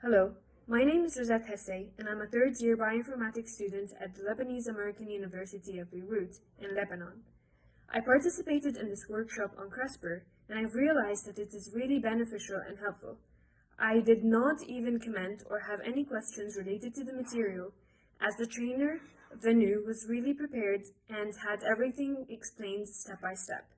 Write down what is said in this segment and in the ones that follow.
Hello, my name is Rosette Hesse, and I'm a third-year bioinformatics student at the Lebanese American University of Beirut in Lebanon. I participated in this workshop on CRISPR, and I've realized that it is really beneficial and helpful. I did not even comment or have any questions related to the material, as the trainer, Venu, was really prepared and had everything explained step by step.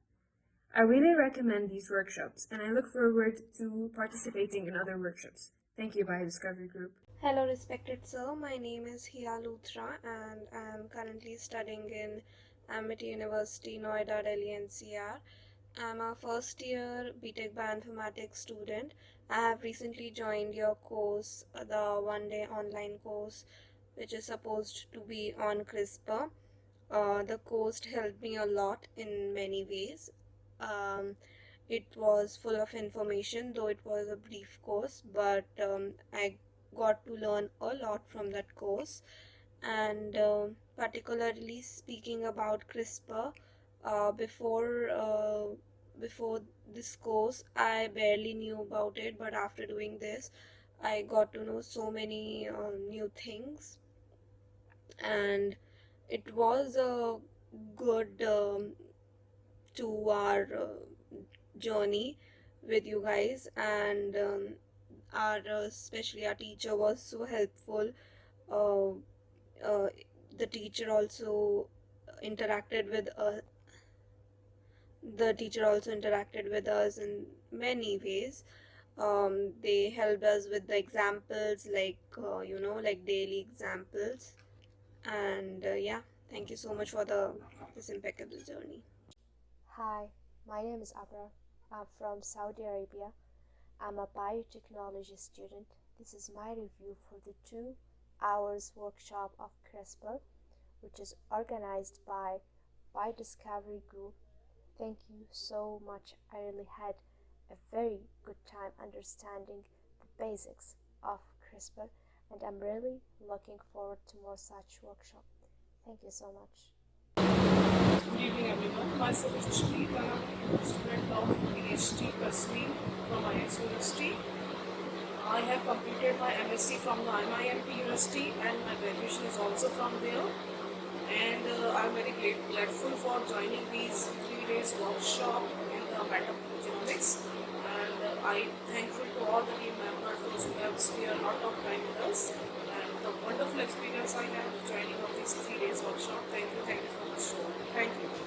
I really recommend these workshops, and I look forward to participating in other workshops. Thank you, Biodiscovery Group. Hello, respected sir. My name is Hia Luthra, and I am currently studying in Amity University, Noida, Delhi, NCR. I'm a first year BTech Bioinformatics student. I have recently joined your course, the one-day online course, which is supposed to be on CRISPR. The course helped me a lot in many ways. It was full of information, though it was a brief course, but I got to learn a lot from that course. And particularly speaking about CRISPR, before this course, I barely knew about it, but after doing this, I got to know so many new things, and it was a good to our journey with you guys. And our especially our teacher was so helpful. uh, uh, the teacher also interacted with us the teacher also interacted with us in many ways. They helped us with the examples, like like daily examples. And yeah, thank you so much for this impeccable journey. Hi, my name is Abra. I'm from Saudi Arabia. I'm a biotechnology student. This is my review for the 2 hours workshop of CRISPR, which is organized by Biodiscovery Group. Thank you so much. I really had a very good time understanding the basics of CRISPR, and I'm really looking forward to more such workshops. Thank you so much. Good evening, everyone. Myself is Ishpreet, and I'm a student of PhD pursuing from IS University. I have completed my MSc from the MIMT University, and my graduation is also from there. And I'm very grateful for joining these 3 days workshop in the Metagenomics. And I'm thankful to all the team members, those who have spent a lot of time with us, and the wonderful experience I have joining of these 3 days workshop. Thank you so much. Thank you.